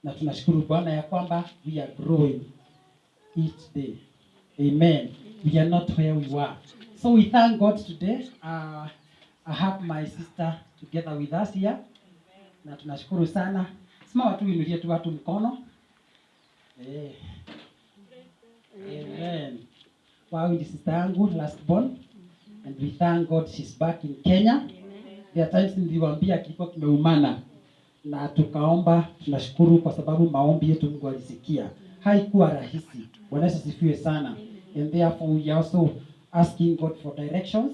na tunashukuru Bwana ya kwamba we are growing each day. Amen. We are not where we were. So we thank God today. I have my sister together with us here. Na tunashukuru sana. Simama tu inulie tu watu mkono. Amen. Wow, ni sister yangu last born. And we thank God she's back in Kenya. There are times niliwaambia kilikuwa kimeumana. Na tukaomba, tunashukuru kwa sababu maombi yetu Mungu alisikia. Haikuwa rahisi. Bwana Yesu asifiwe sana. And therefore we are also asking God for directions.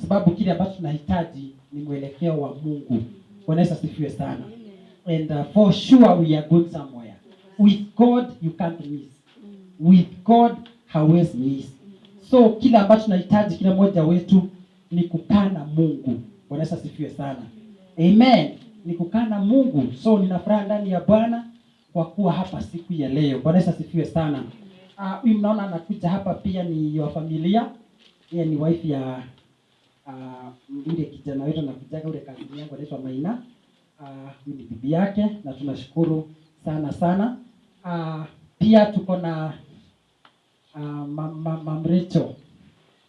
Sababu kile ambacho tunahitaji ni mwelekeo wa Mungu. Bwana Yesu asifiwe sana. And for sure we are going somewhere. With God you can't miss. With God hawezi miss. So kile ambacho tunahitaji kila mmoja wetu ni kukaa na Mungu. Bwana Yesu asifiwe sana. Amen. Ni kukaa na Mungu. So nina furaha ndani ya Bwana kwa kuwa hapa siku ya leo. Bwana Yesu asifiwe sana. Huyu mnaona anakuja hapa pia ni wa familia. Yeye ni wife ya yule kijana wetu anakujaga ule kazini yangu anaitwa Maina. Huyu ni bibi yake na tunashukuru sana sana. Pia tuko na Mamrecho.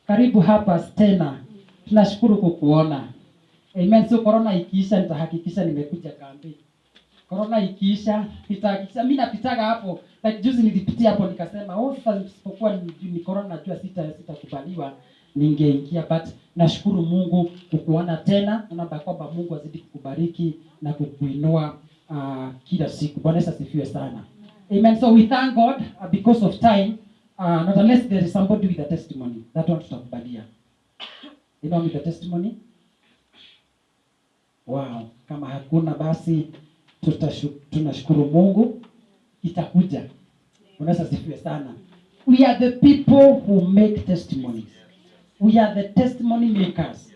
Karibu hapa tena. Tunashukuru kukuona. Amen. So corona ikiisha nitahakikisha nimekuja kambi. Corona ikiisha nitahakikisha mimi napitaga hapo. Like juzi nilipitia hapo nikasema sasa isipokuwa ni corona najua sitakubaliwa ningeingia, but nashukuru Mungu kukuona tena. Naomba kwamba Mungu azidi kukubariki na kukuinua kila siku. Bwana Yesu asifiwe sana. Amen. So we thank God because of time, not unless there is somebody with a testimony that wants to tutakubalia. You know with the testimony? Wow, kama hakuna basi tunashukuru Mungu itakuja. Bwana Yesu asifiwe sana. We are the people who make testimonies. We are the testimony makers.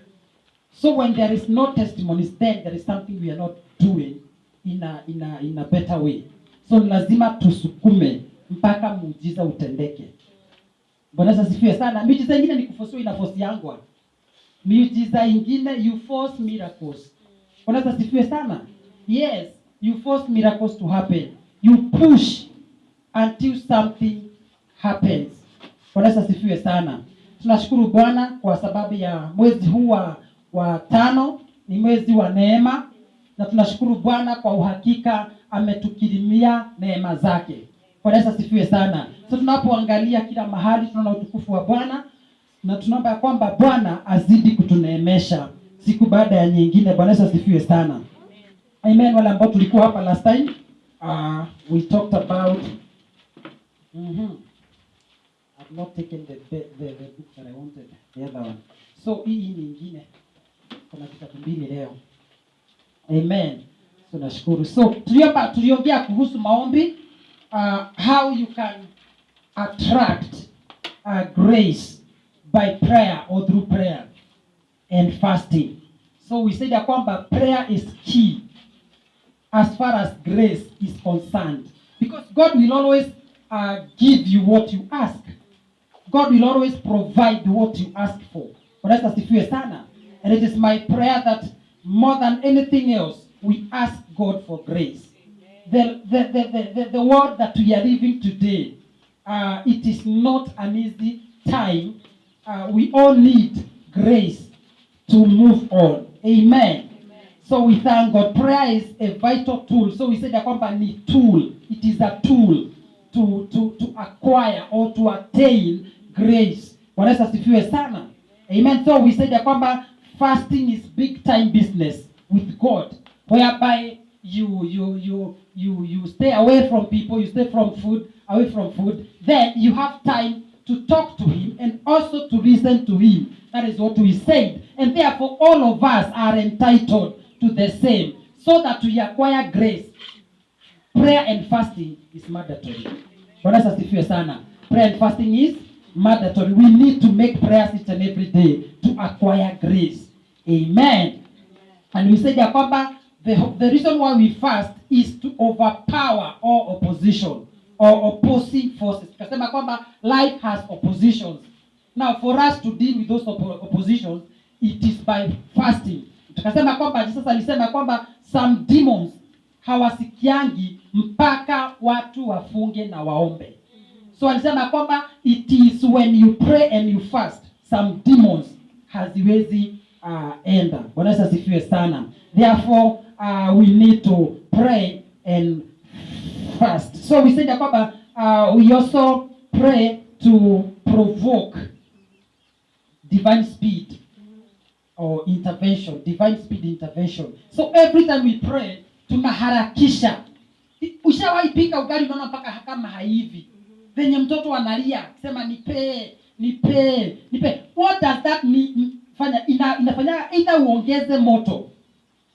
So when there is no testimonies, then there is something we are not doing in a better way. So lazima tusukume mpaka muujiza utendeke. Bwana Yesu asifiwe sana. Miujiza ingine ni kuforce ina force yangu. Miujiza ingine you force miracles. Bwana Yesu asifiwe sana. Yes, you force miracles to happen. You push until something happens. Bwana Yesu asifiwe sana. Tunashukuru Bwana kwa sababu ya mwezi huu wa 5 ni mwezi wa neema, na tunashukuru Bwana kwa uhakika ametukirimia neema zake. Bwana Yesu asifiwe sana. So tunapoangalia kila mahali tunaona utukufu wa Bwana, na tunaomba kwamba Bwana azidi kutuneemesha siku baada ya nyingine. Bwana Yesu asifiwe sana. Amen. Wale ambao tulikuwa hapa last time, we talked about I've not taken the book that I wanted, the other one. So hii nyingine kuna vitabu mbili leo. Amen. So nashukuru. So tuliongea kuhusu maombi, how you can attract grace by prayer or through prayer and fasting. So we said that kwamba prayer is key as far as grace is concerned, because God will always give you what you ask. God will always provide what you ask for. Bwana Yesu asifiwe sana. And it is my prayer that more than anything else, we ask God for grace. The world that we are living today, it is not an easy time. We all need grace to move on. Amen. So we thank God. Prayer is a vital tool. So we said that company tool. It is a tool to acquire or to attain grace. Bwana Yesu asifiwe sana. Amen. So we said that kwamba fasting is big time business with God, whereby you stay away from people, you stay away from food, then you have time to talk to him and also to listen to him. That is what we said. And therefore all of us are entitled to the same, so that we acquire grace. Prayer and fasting is mandatory. Bwana Yesu asifiwe sana. Prayer and fasting is mandatory. We need to make prayers each and every day to acquire grace. Amen. And we said that the reason why we fast is to overpower all opposition or opposing forces. Tukasema kwamba life has oppositions. Now for us to deal with those oppositions, it is by fasting. Tukasema kwamba Jesus alisema kwamba some demons hawasikiangi mpaka watu wafunge na waombe. So alisema kwamba it is when you pray and you fast, some demons haziwezi enda. Bwana Yesu asifiwe sana. Therefore we need to pray and fast. So we said kwamba we also pray to provoke divine speed or intervention, divine speed intervention. So every time we pray tunaharakisha. Ushawahi pika ugali unaona mpaka kama haivi. Venye mtoto analia, sema nipe. What does that mean? Inafanya either uongeze moto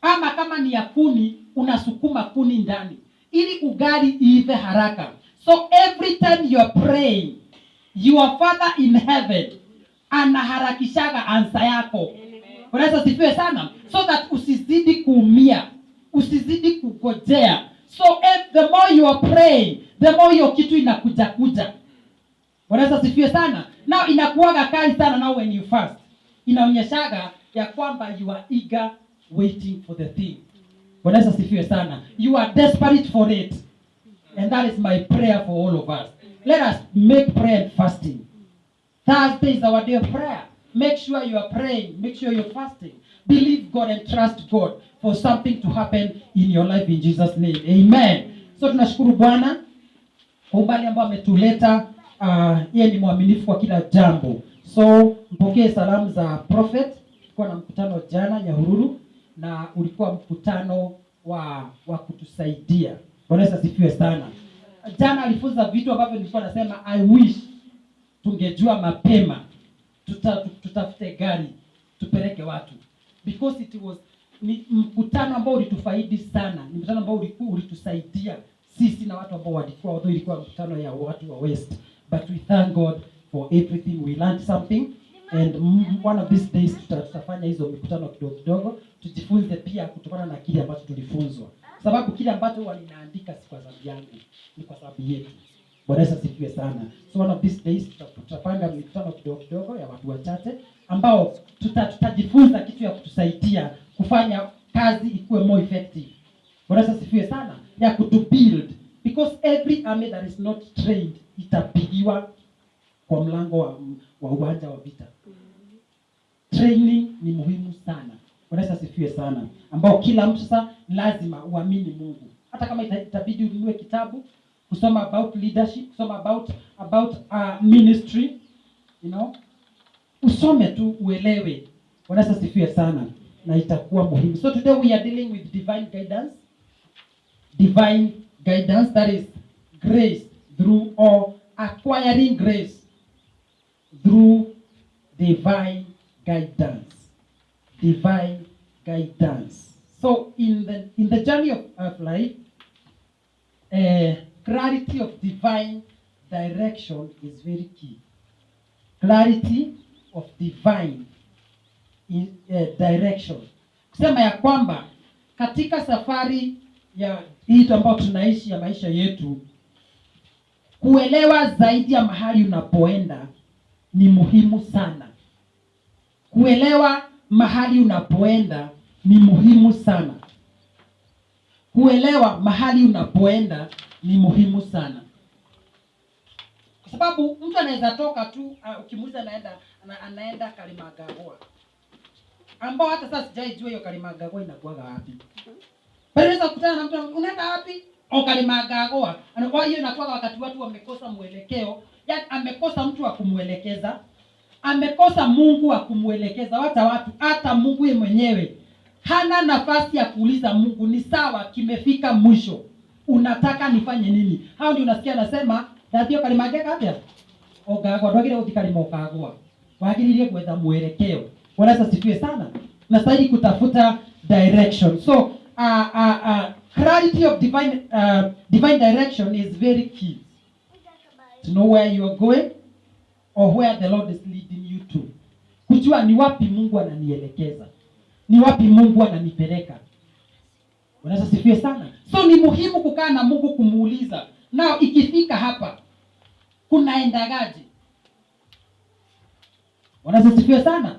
ama kama ni ya kuni unasukuma kuni ndani ili ugali iive haraka. So every time you are praying, your Father in heaven anaharakishaga answer yako. Unaweza sifiwe sana, so that usizidi kuumia, usizidi kugojea. So the more you are praying, the more hiyo kitu inakuja. Unaweza sifiwe sana. Now inakuwaga kali sana now when you fast. Inaonyeshaga ya kwamba you are eager waiting for the thing. Unaweza sifiwe sana. You are desperate for it. And that is my prayer for all of us. Let us make prayer and fasting. Thursday is our day of prayer. Make sure you are praying. Make sure you're fasting. Believe God and trust God for something to happen in your life in Jesus' name. Amen. So tunashukuru Bwana kwa umbali ambao ametuleta. Yeye ni mwaminifu kwa kila jambo. So mpokee salamu za prophet. Tulikuwa na mkutano jana Nyahururu na ulikuwa mkutano wa kutusaidia. Bwana Yesu asifiwe sana. Jana alifunza vitu ambavyo nilikuwa nasema I wish tungejua mapema. Tutafute gari tupeleke watu, because it was ni mkutano ambao ulitufaidi sana. Ni mkutano ambao ulitusaidia sisi na watu ambao walikuwa, although ilikuwa mkutano ya watu wa West, but we thank God for everything. We learned something, and one of these days tutafanya hizo mikutano kidogo tujifunze pia kutokana na kile ambacho tulifunzwa, sababu kile ambacho walinaandika si kwa sababu yangu, ni kwa sababu yetu. Bwana Yesu asifiwe sana. So one of these days tutapanga mikutano kidogo ya watu wachache ambao tutajifunza kitu ya kutusaidia kufanya kazi ikuwe more effective. Bwana Yesu asifiwe sana. Ya kutubuild, because every army that is not trained itapigiwa kwa mlango wa uwanja wa vita. Training ni muhimu sana. Bwana Yesu asifiwe sana. Ambao kila mtu sasa lazima uamini Mungu. Hata kama itabidi ununue kitabu kusoma about leadership, kusoma about ministry, usome tu uelewe. Bwana Yesu asifiwe sana, na itakuwa muhimu. So today we are dealing with divine guidance. Divine guidance, that is grace through, or acquiring grace through divine guidance. Divine guidance. So in the journey of life, clarity of divine direction is very key. Clarity of divine direction. Kusema ya kwamba katika safari ya hii ambayo tunaishi ya maisha yetu, kuelewa zaidi ya mahali unapoenda ni muhimu sana. Kuelewa mahali unapoenda ni muhimu sana. Kuelewa mahali unapoenda ni muhimu sana. Kwa sababu mtu anaweza toka tu ukimuuliza anaenda Karimagawa, ambao hata sasa sijaijua hiyo Karimagawa inakuwa wapi. Bali unaweza kukutana na mtu unaenda wapi? Karimagawa. Kwa hiyo inakuwa wakati watu wamekosa mwelekeo, yaani amekosa mtu wa kumuelekeza, amekosa Mungu wa kumuelekeza. Hata Mungu yeye mwenyewe hana nafasi ya kuuliza Mungu, ni sawa, kimefika mwisho, unataka nifanye nini? Hao ndio unasikia anasema ndio Karimagawa hapa. Ogagwa ndogire uthikari mokagwa. Wagiririe kwetha mwelekeo. Bwana Yesu asifiwe sana. Nastahili kutafuta direction. So clarity of divine direction is very key. To know where you are going or where the Lord is leading you to. Kujua ni wapi Mungu ananielekeza. Ni wapi Mungu ananipeleka. Bwana Yesu asifiwe sana. So ni muhimu kukaa na Mungu kumuuliza, na ikifika hapa kunaendagaje? Bwana Yesu asifiwe sana.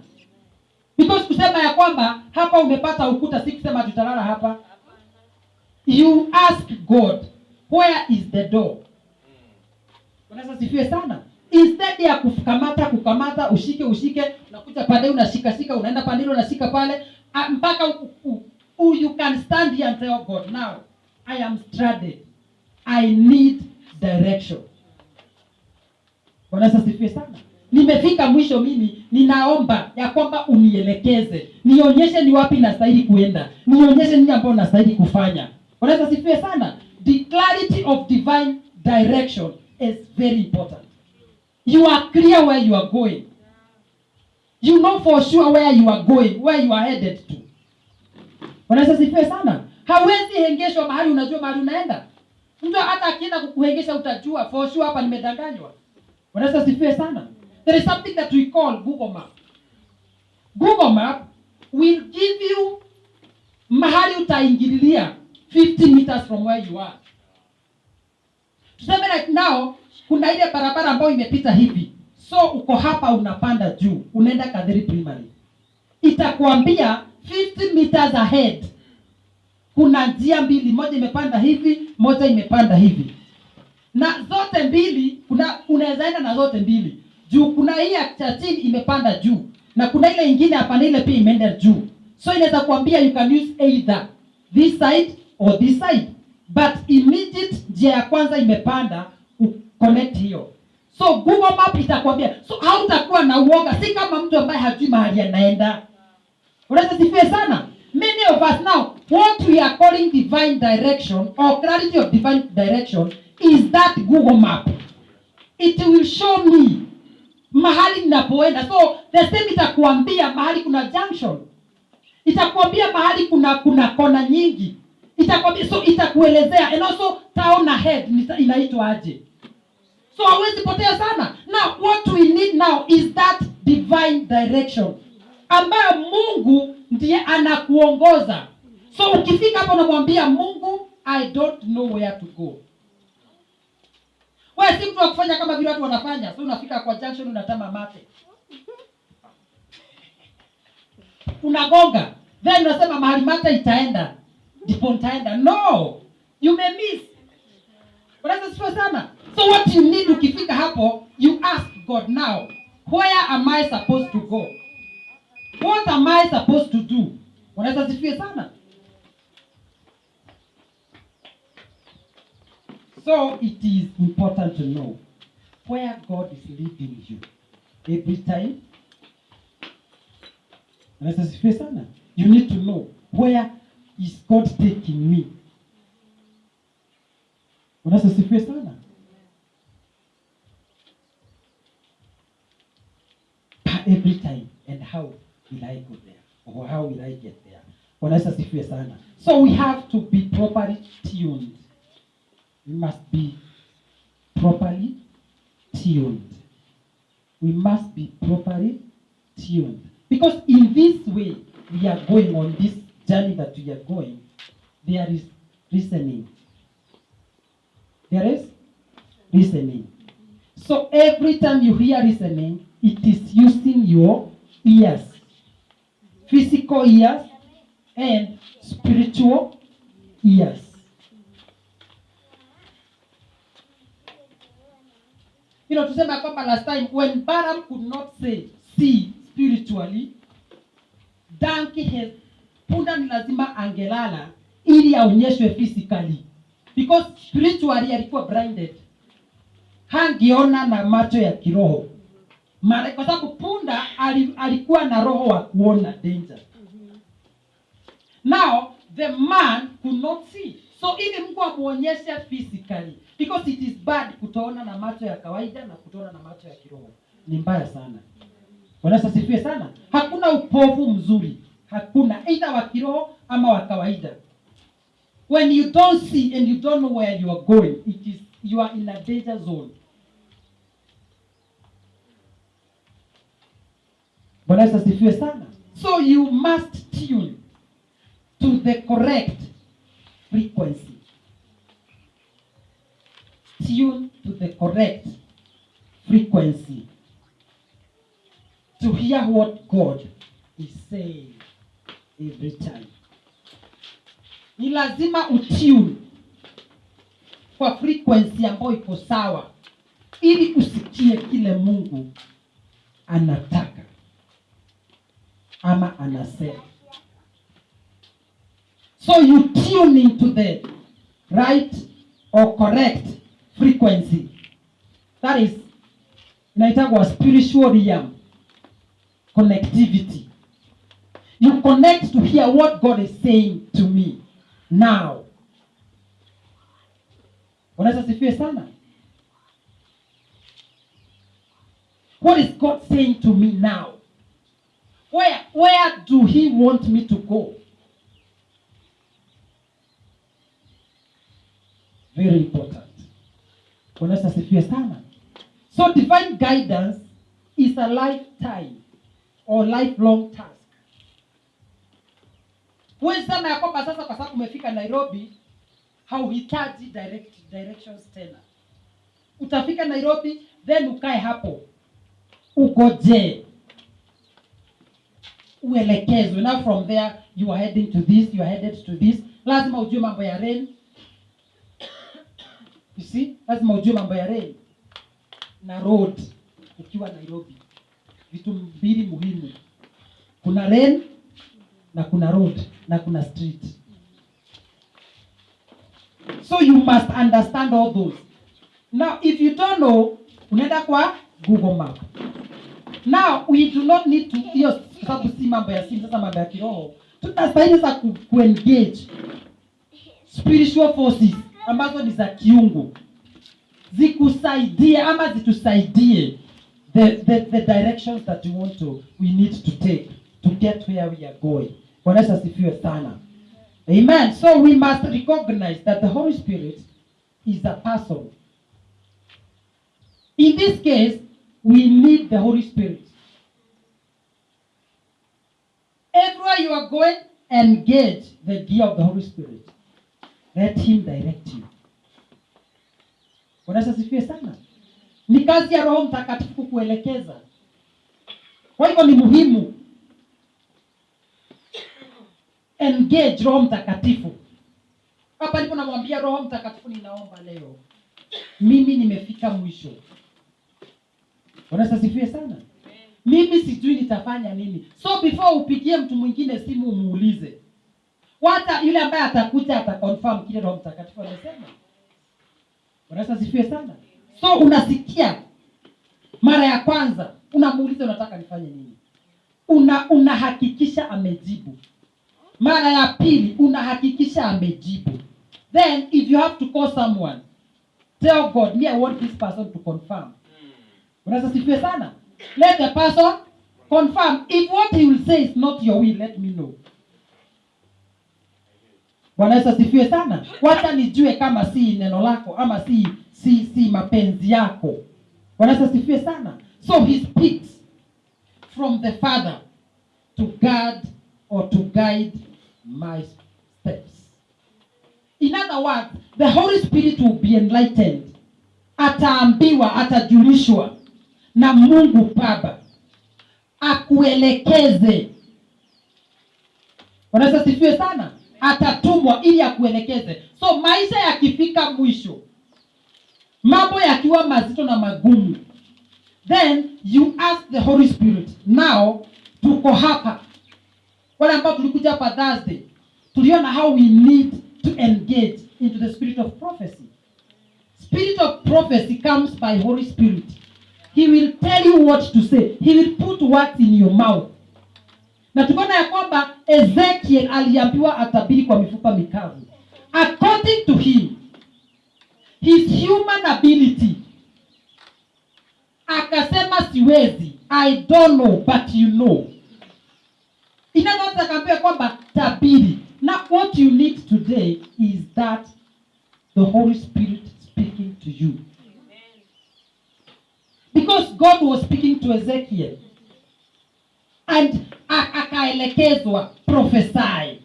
Because kusema ya kwamba hapa umepata ukuta si kusema tutalala hapa. You ask God, where is the door? Unaweza sifiwe sana. Instead ya kukamata ushike unakuja pande unashika unaenda pande unashika pale mpaka you can stand here and tell God, now I am stranded, I need direction. Unaweza sifiwe sana. Nimefika mwisho, mimi ninaomba ya kwamba unielekeze, nionyeshe ni wapi nastahili kuenda, nionyeshe nini ambacho nastahili kufanya. Unaweza sifiwe sana. The clarity of divine direction is very important. You are clear where you are going. You know for sure where you are going, where you are headed to. Unaweza sifiwe sana. Hawezi hengeshwa mahali unajua mahali unaenda. Mtu hata akienda kukuhengesha utajua for sure hapa nimedanganywa. Unaweza sifiwe sana. There is something that we call Google Map. Google Map will give you mahali utaingililia 50 meters from where you are. Tuseme like now, kuna ile barabara ambayo imepita hivi. So uko hapa unapanda juu, unaenda Kadiri Primary. Itakwambia 50 meters ahead. Kuna njia mbili, moja imepanda hivi, moja imepanda hivi. Na zote mbili, unaweza enda na zote mbili. Juu kuna hii ya chini imepanda juu, na kuna ile nyingine hapa ile pia imeenda juu. So inaweza kuambia you can use either this side or this side. But immediate njia ya kwanza imepanda, connect hiyo. So Google Map itakwambia. So hautakuwa na uoga, si kama mtu ambaye hajui mahali anaenda. Unaweza sifiwe sana. Many of us now, what we are calling divine direction or clarity of divine direction is that Google Map. It will show me mahali ninapoenda. So the same itakuambia mahali kuna junction. Itakuambia mahali kuna kona nyingi. Itakwambia, so itakuelezea, and also town ahead inaitwa aje. So hawezi potea sana. Now what we need now is that divine direction ambayo Mungu ndiye anakuongoza. So ukifika hapo unamwambia Mungu, I don't know where to go. Wewe si mtu wa kufanya kama vile watu wanafanya. So unafika kwa junction unatama mate. Unagonga. Then unasema mahali mate itaenda, ndipo nitaenda. No. You may miss. Unaweza sio sana. So what you need ukifika hapo, you ask God, now, where am I supposed to go? What am I supposed to do? Unaweza sifie sana. So it is important to know where God is leading you every time. Unaweza sifie sana. You need to know, where is God taking me? Unaweza sifie sana. Every time, and how will I go there? Or how will I get there? Unaweza sifie sana. So we have to be properly tuned. We must be properly tuned. We must be properly tuned. Because in this way, we are going on this journey that we are going, there is listening. There is listening. So every time you hear listening, it is using your ears. Physical ears and spiritual ears. You know, tusema kwamba last time when Balaam could not say see spiritually, donkey has, punda ni lazima angelala ili aonyeshwe physically, because spiritually alikuwa blinded, hangiona na macho ya kiroho. Kwa sababu punda alikuwa na roho wa kuona danger. Now the man could not see, so ili Mungu amuonyeshe physically, because it is bad kutoona na macho ya kawaida na kutoona na macho ya kiroho. Ni mbaya sana. Wanaweza sifie sana. Hakuna upofu mzuri. Hakuna, either wa kiroho ama wa kawaida. When you don't see and you don't know where you are going, it is, you are in a danger zone. Wanaweza sifie sana. So you must tune to the correct frequency. Tune to the correct frequency to hear what God is saying every time. Ni lazima utune kwa frequency ambayo iko sawa ili usikie kile Mungu anataka ama anasema. So you tune into the right or correct frequency. That is inaitwa spiritual realm connectivity. You connect to hear what God is saying to me now. Unaweza sifiwe sana. What is God saying to me now? Where do he want me to go? Very important. Unaweza sifiwe sana. So divine guidance is a lifetime or lifelong task. Wewe sema ya kwamba sasa kwa sababu umefika Nairobi hauhitaji directions tena. Utafika Nairobi then ukae hapo. Ugoje. Uelekezwe. Now from there you are heading to this, you are headed to this. Lazima ujue mambo ya rain. You see? Lazima ujue mambo ya rain na road ukiwa Nairobi. Vitu mbili muhimu. Kuna rain na kuna road na kuna street. So you must understand all those. Now if you don't know, unaenda kwa Google Map. Now we do not need to hiyo sababu si mambo ya simu, sasa mambo ya kiroho. Tunastahili sasa ku-engage spiritual forces ambazo ni za kiungu. Zikusaidie ama zitusaidie the directions that we need to take to get where we are going. Bwana Yesu asifiwe sana. Amen. So we must recognize that the Holy Spirit is a person. In this case, we need the Holy Spirit. Everywhere you are going, engage the gear of the Holy Spirit. Let him direct you. Bwana Yesu asifiwe sana. Ni kazi ya Roho Mtakatifu kuelekeza. Kwa hivyo ni muhimu engage Roho Mtakatifu. Hapa ndipo namwambia Roho Mtakatifu, ninaomba leo mimi nimefika mwisho. Bwana Yesu asifiwe sana. Mimi sijui nitafanya nini. So before upigie mtu mwingine simu umuulize. Wata yule ambaye atakuja ataconfirm kile Roho Mtakatifu amesema. Bwana Yesu asifiwe sana. So unasikia mara ya kwanza unamuuliza unataka nifanye nini? Unahakikisha amejibu. Mara ya pili unahakikisha amejibu. Then if you have to call someone, tell God, me I want this person to confirm. Bwana Yesu asifiwe sana. Let the person confirm. If what he will say is not your will, let me know. Bwana Yesu asifiwe sana. Wacha nijue kama si neno lako ama si mapenzi yako. Bwana Yesu asifiwe sana. So he speaks from the Father to guard or to guide my steps. In other words, the Holy Spirit will be enlightened. Ataambiwa, atajulishwa na Mungu Baba akuelekeze. Bwana Yesu asifiwe sana. Atatumwa ili akuelekeze. So maisha yakifika mwisho, mambo yakiwa mazito na magumu, then you ask the Holy Spirit. Now tuko hapa. Wale ambao tulikuja hapa Thursday, tuliona how we need to engage into the spirit of prophecy. Spirit of prophecy comes by Holy Spirit. He will tell you what to say. He will put words in your mouth. Na tukaona ya kwamba Ezekiel aliambiwa atabiri kwa mifupa mikavu. According to him, his human ability, akasema siwezi, I don't know, but you know. Inaweza akaambia kwamba tabiri. Now what you need today is that the Holy Spirit speaking to you. Because God was speaking to Ezekiel. And akaelekezwa, prophesy,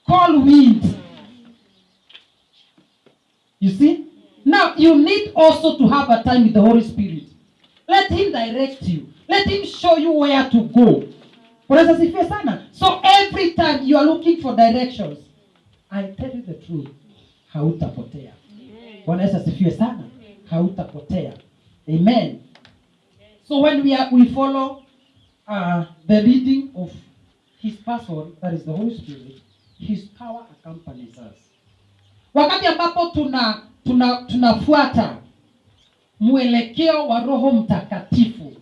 call wind. You see? Now you need also to have a time with the Holy Spirit. Let him direct you. Let him show you where to go. Bwana asifiwe sana. So every time you are looking for directions, I tell you the truth, hautapotea. Bwana asifiwe sana. Hautapotea. Amen. So when we follow the leading of his person, that is the Holy Spirit, his power accompanies us. Wakati ambapo tunafuata mwelekeo wa Roho Mtakatifu,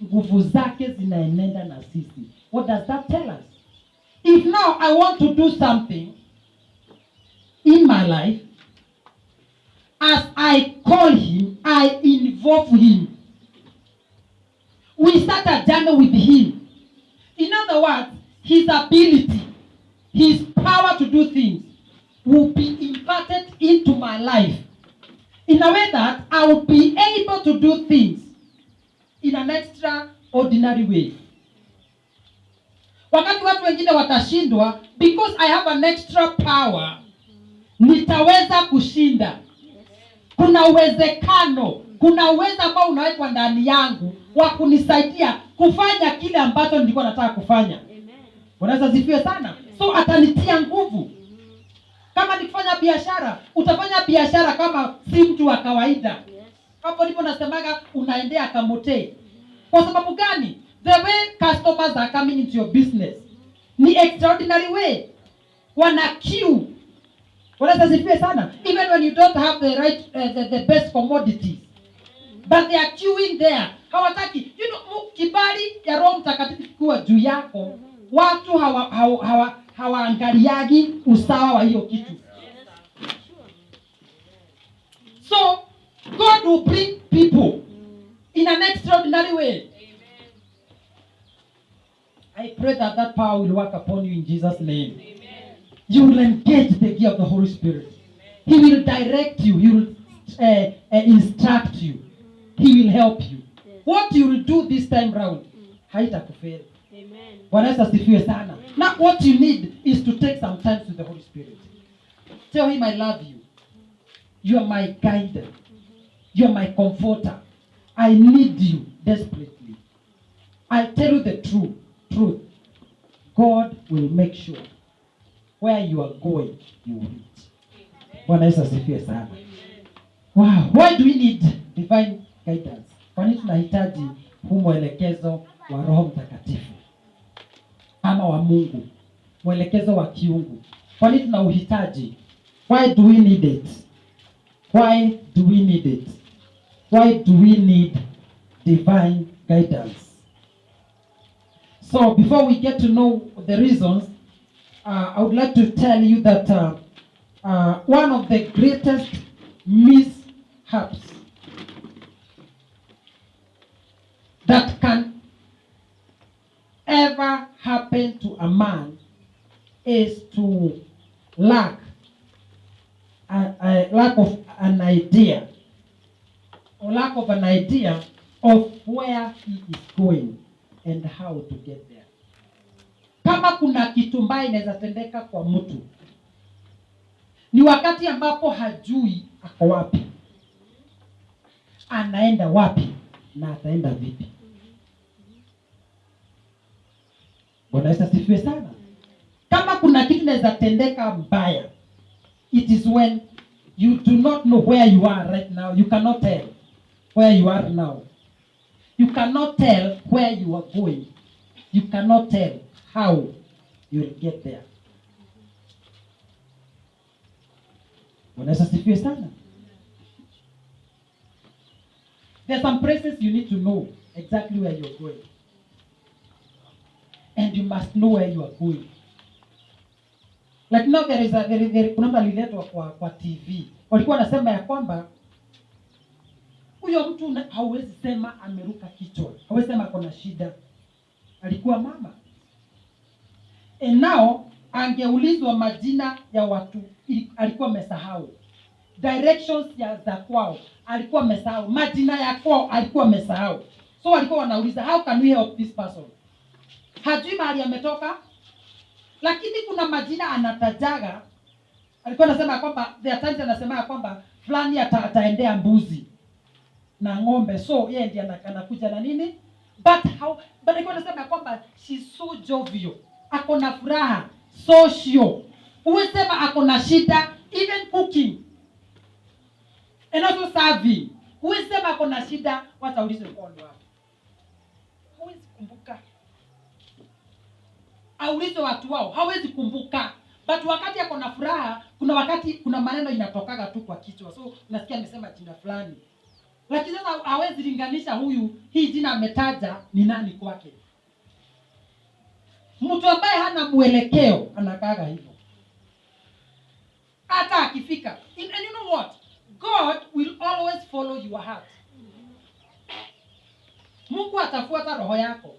nguvu zake zinaenenda na sisi. What does that tell us? If now I want to do something in my life, as I call him, I involve him. We start a journey with him. In other words, his ability, his power to do things will be imparted into my life in a way that I will be able to do things in an extraordinary way. Wakati watu wengine watashindwa, because I have an extra power, nitaweza kushinda. Kuna uwezo ambao unawekwa ndani yangu wa kunisaidia kufanya kile ambacho nilikuwa nataka kufanya. Bwana asifiwe sana. So atanitia nguvu. Kama nikifanya biashara, utafanya biashara kama si mtu wa kawaida. Hapo ndipo nasemaga unaendea kamote. Kwa sababu gani? The way customers are coming into your business ni extraordinary way. Wana queue. Bwana asifiwe sana. Even when you don't have the right the best commodities, but they are queuing there. Hawataki, kibali ya Roho Mtakatifu kuwa juu yako, watu hawaangaliagi usawa wa hiyo kitu. So God will bring people in an extraordinary way. I pray that power will work upon you in Jesus' name. Amen. You will engage the gear of the Holy Spirit. He will direct you. He will instruct you. He will help you. What you will do this time round, haitakufeli. Amen. Bwana asifiwe sana. Now what you need is to take some time with the Holy Spirit. Tell him, I love you. You are my guide. You are my comforter. I need you desperately. I tell you the truth. God will make sure where you are going, you will reach. Bwana asifiwe sana. Wow, why do we need divine guidance? Kwa nini tunahitaji huu mwelekezo wa Roho Mtakatifu ama wa Mungu, mwelekezo wa kiungu? Kwa nini tunauhitaji? Why do we need it? Why do we need it? Why do we need divine guidance? So before we get to know the reasons, I would like to tell you that one of the greatest mishaps that can ever happen to a man is to lack of an idea, or lack of an idea of where he is going and how to get there. Kama kuna kitu mbaya inaweza tendeka kwa mtu, ni wakati ambapo hajui ako wapi, anaenda wapi, na ataenda vipi. Bwana asifiwe sana. Kama kuna kitu inaweza tendeka mbaya, it is when you do not know where you are right now. You cannot tell where you are now. You cannot tell where you are going. You cannot tell how you will get there. Bwana asifiwe sana. There are some places you need to know exactly where you are going. And you must know where you are going. Like now there is kuna mtu aliletwa kwa TV. Walikuwa wanasema ya kwamba huyo mtu hauwezi sema ameruka kichwa. Hauwezi sema kuna shida. Alikuwa mama. And now angeulizwa majina ya watu, alikuwa amesahau. Directions za kwao alikuwa amesahau. Majina ya kwao alikuwa amesahau. So walikuwa wanauliza, how can we help this person? Hajui mahali ametoka, lakini kuna majina anatajaga. Alikuwa anasema kwamba the times anasema kwamba fulani ataendea mbuzi na ng'ombe, so yeye ndiye anakuja na nini But nilikuwa nasema kwamba she's so jovial, ako na furaha, social. Uwesema ako na shida, even cooking and also serving. Uwesema ako na shida, wataulize kwa wapi? Hawezi kumbuka. Aulize watu wao, hawezi kumbuka. But wakati ako na furaha, kuna maneno inatokaga tu kwa kichwa. So unasikia amesema jina fulani. Lakini sasa hawezi linganisha hii jina ametaja ni nani kwake. Mtu ambaye hana mwelekeo anakaaga hivyo. Hata akifika. And you know what? God will always follow your heart. Mungu atafuata roho yako.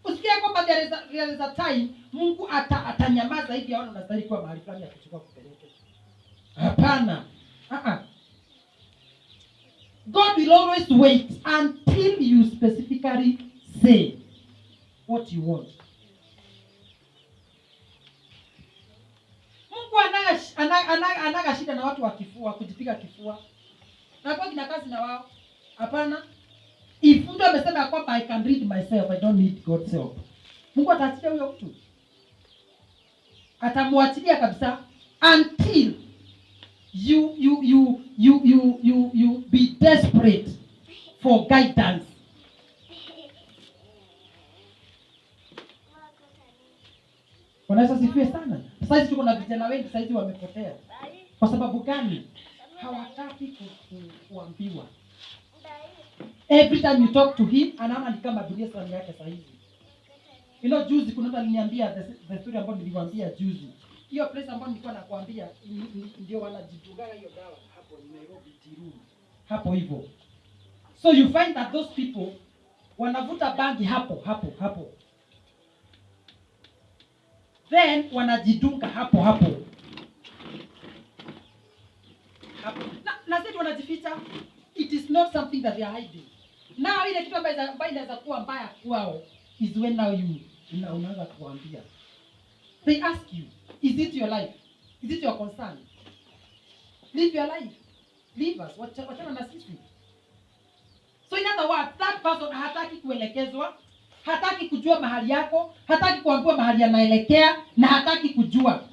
Usikie kwamba there is a time Mungu atanyamaza hivi aone unastahili kuwa mahali fulani ya kuchukua kupeleke. Hapana. God will always wait until you specifically say what you want. Mungu anaga shida na watu wa kifua, kujipiga kifua. Na kwa kina kazi na wao. Hapana. If mtu amesema kwamba I can read myself, I don't need God's help. Mungu ataachilia huyo mtu. Atamwachilia kabisa until you be desperate for guidance. Wanaweza sifie sana. Sasa tuko na vijana wengi sasa wamepotea. Kwa sababu gani? Hawataki kuambiwa. Every time you talk to him, anaona ni kama dunia sana yake sasa hivi. You know, juzi kuna mtu aliniambia the story ambayo niliwaambia juzi. Hiyo place ambayo nilikuwa nakwambia ndio wanajidungaga hiyo dawa hapo Nairobi Tiruni. Hapo hivyo. So you find that those people wanavuta bangi hapo. Then wanajidunga hapo. Na sisi wanajificha. It is not something that they are hiding. Now ile kitu ambayo inaweza kuwa mbaya kwao is when now unaanza kuambia. They ask you, is it your life? Is it your concern? Live your life. Leave us. Wachana na sisi. So in other words, that person hataki kuelekezwa, hataki kujua mahali yako, hataki kuambiwa mahali anaelekea, na hataki kujua.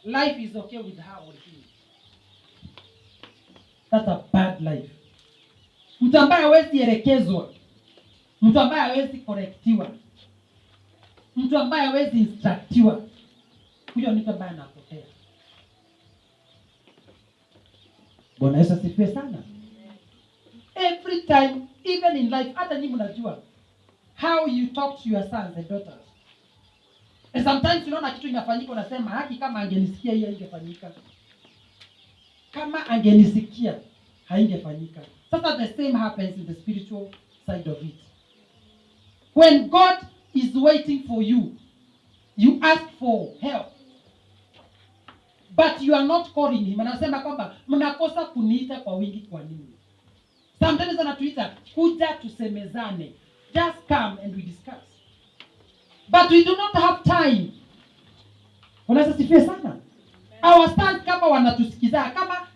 Life is okay with her or him. That's a bad life. Mtu ambaye hawezi elekezwa, mtu ambaye hawezi correctiwa, mtu ambaye hawezi instructiwa, huyo ni mtu ambaye anapotea. Bwana Yesu asifiwe sana. Every time, even in life, hata nyinyi mnajua how you talk to your sons and daughters. And sometimes unaona kitu inafanyika unasema haki kama angenisikia hiyo ingefanyika. Kama angenisikia haingefanyika. Sasa the same happens in the spiritual side of it. When God is waiting for you, you ask for help. But you are not calling him. Anasema kwamba mnakosa kuniita kwa wingi kwa nini? Sometimes anatuita kuja tusemezane. Just come and we discuss. But we do not have time. Unaweza sifia sana. Our sons kama wanatusikiza,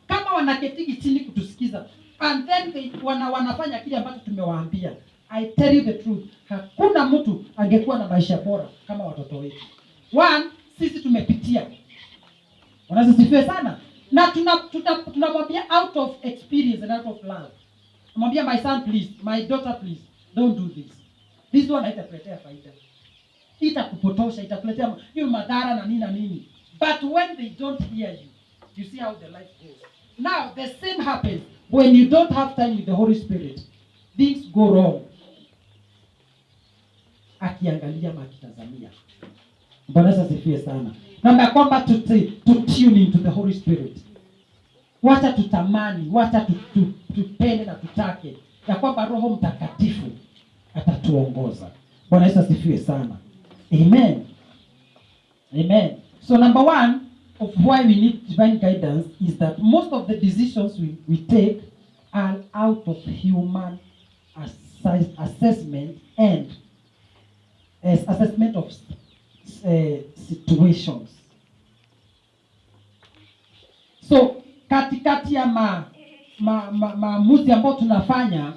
kama wanaketiki chini kutusikiza, and then wanafanya kile ambacho tumewaambia. I tell you the truth, hakuna mtu angekuwa na maisha bora kama watoto wetu. One, sisi tumepitia. Unaweza sifia sana. Na tunamwambia out of experience and out of love. Mwambia my son please, my daughter please, don't do this. This one haitakuletea faida. Itakupotosha, itakuletea hiyo madhara na nini. But when they don't hear you, you see how the life goes. Now, the same happens when you don't have time with the Holy Spirit. Things go wrong. Akiangalia makitazamia. Bwana asifiwe sana. Naomba kwamba to tune into the Holy Spirit. Wacha tutamani, wacha tupende na tutake ya kwamba Roho Mtakatifu atatuongoza. Bwana Yesu asifiwe sana. Amen. Amen. So number one of why we need divine guidance is that most of the decisions we take are out of human assessment and assessment of situations. So katikati ya maamuzi ambayo tunafanya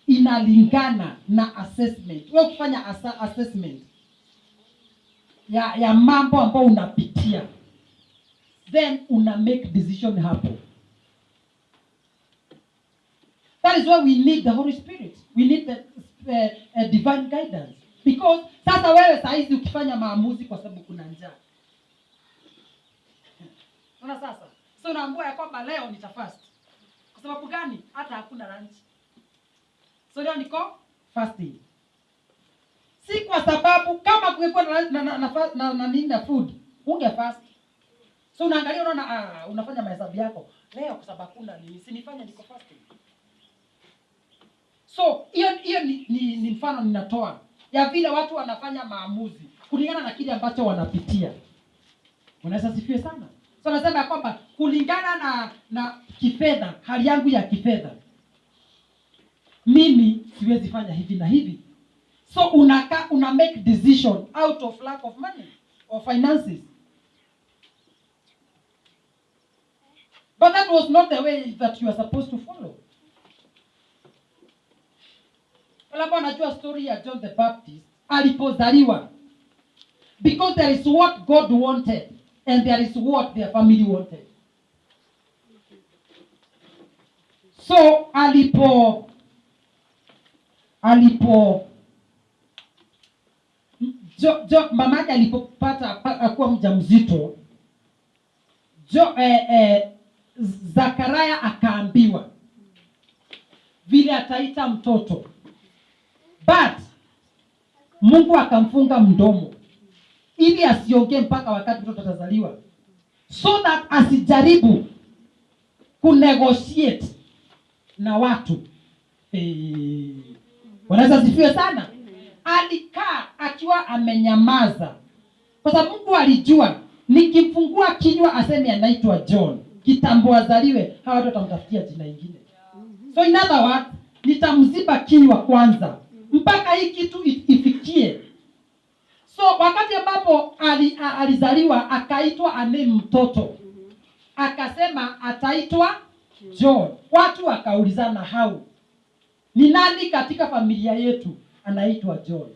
inalingana na assessment. Wewe ukifanya assessment ya mambo ambayo unapitia, then una make decision hapo. That is why we need the Holy Spirit. We need the divine guidance. Because sasa wewe saa hizi ukifanya maamuzi kwa sababu kuna njaa. Una sasa. So unaamua ya kwamba leo nitafast. Kwa sababu gani? Hata hakuna lunch. So leo niko fasting. Si kwa sababu kama kungekuwa na food, ungefast. So unaangalia unaona unafanya mahesabu yako. Leo kwa sababu hakuna nini, sinifanye niko fasting. So hiyo ni mfano ninatoa ya vile watu wanafanya maamuzi kulingana na kile ambacho wanapitia. Unaweza sifiwe sana. So nasema kwamba kulingana na kifedha, hali yangu ya kifedha, mimi siwezi fanya hivi na hivi. So una make decision out of lack of money or finances. But that was not the way that you are supposed to follow. Labda najua story ya John the Baptist alipozaliwa. Because there is what God wanted and there is what their family wanted. So mamake alipopata akuwa mjamzito, Zakaria akaambiwa vile ataita mtoto. But Mungu akamfunga mdomo ili asiongee mpaka wakati mtoto atazaliwa, so that asijaribu kunegotiate na watu. Wanaweza sifiwe sana. Alikaa akiwa amenyamaza kwa sababu Mungu alijua nikimfungua kinywa aseme anaitwa John, kitambo azaliwe hawa watu watamtafutia jina lingine. So in other words, nitamziba kinywa kwanza mpaka hii kitu ifikie. So wakati ambapo alizaliwa akaitwa ane mtoto, akasema ataitwa John. Watu wakaulizana hao, ni nani katika familia yetu anaitwa John?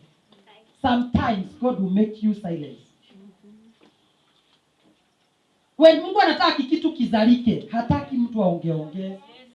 Sometimes God will make you silence. When Mungu anataka kitu kizalike, hataki mtu aongeongee.